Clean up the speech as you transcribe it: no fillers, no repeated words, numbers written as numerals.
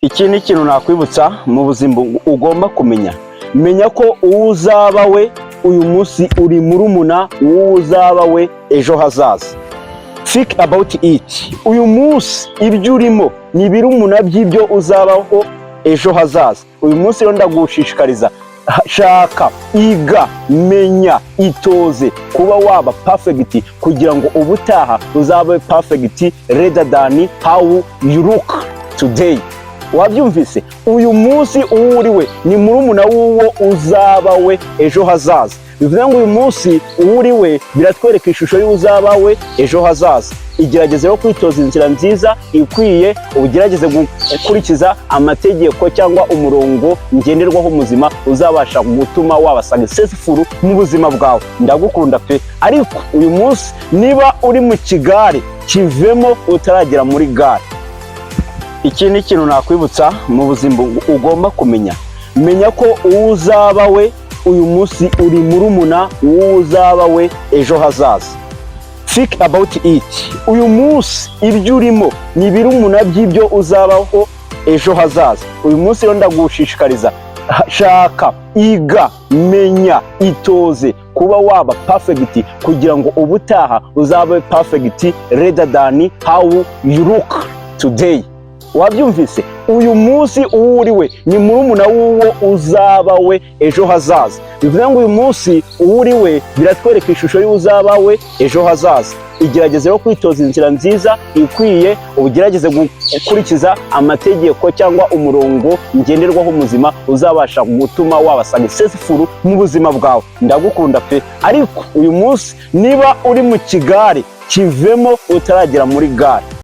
Iki ni ikintu nakwibutsa mu buzima ugomba kumenya. Menya ko uwo uzaba we uyu munsi uri murumuna w'uwo uzaba we ejo hazaza. Think about it. Uyu munsi ibyo urimo ni birumuna by'ibyo uzabaho ejo hazaza. Uyu munsi rero ndagushishikariza, shaka, iga, menya, itoze kuba waba perfect kugira ngo ubutaha uzabe perfect rather than how you look today. Wabyumvise? Uyu munsi uwo uriwe ni murumuna w'uwo uzaba we ejo hazaza. Bivuze ngo uyu munsi uwo uriwe biratwereka ishusho y'uzaba we ejo hazaza. Igerageze yo kwitoza inzira nziza ikwiye, ugerageze gukurikiza amategeko cyangwa umurongo ngenderwaho muzima uzabasha gutuma waba successful mu buzima bwawe. Ndagukunda pe. Ariko uyu munsi niba uri mu kigare, kivemo utaragera muri gare. Iki ni ikintu nakwibutsa mu buzima ugomba kumenya. Menya ko uwo uzaba we uyu munsi uri murumuna w'uwo uzaba we ejo hazaza. Think about it. Uyu munsi ibyo urimo ni birumuna by'ibyo uzabaho ejo hazaza. Uyu munsi rero ndagushishikariza, shaka, iga, menya, itoze kuba waba perfect kugira ngo ubutaha uzabe perfect rather than how you look today. Wabyumvise? Uyu munsi uwo uriwe ni murumuna w'uwo uzaba we ejo hazaza. Bivuze ngo uyu munsi uwo uriwe biratwereka ishusho y'uzaba we ejo hazaza. Igerageze yo kwitoza inzira nziza ikwiye, ugerageze gukurikiza amategeko cyangwa umurongo ngenderwaho muzima uzabasha gutuma waba successful mu buzima bwawe. Ndagukunda pe. Ariko uyu munsi niba uri mu kigare, kivemo utaragera muri gare.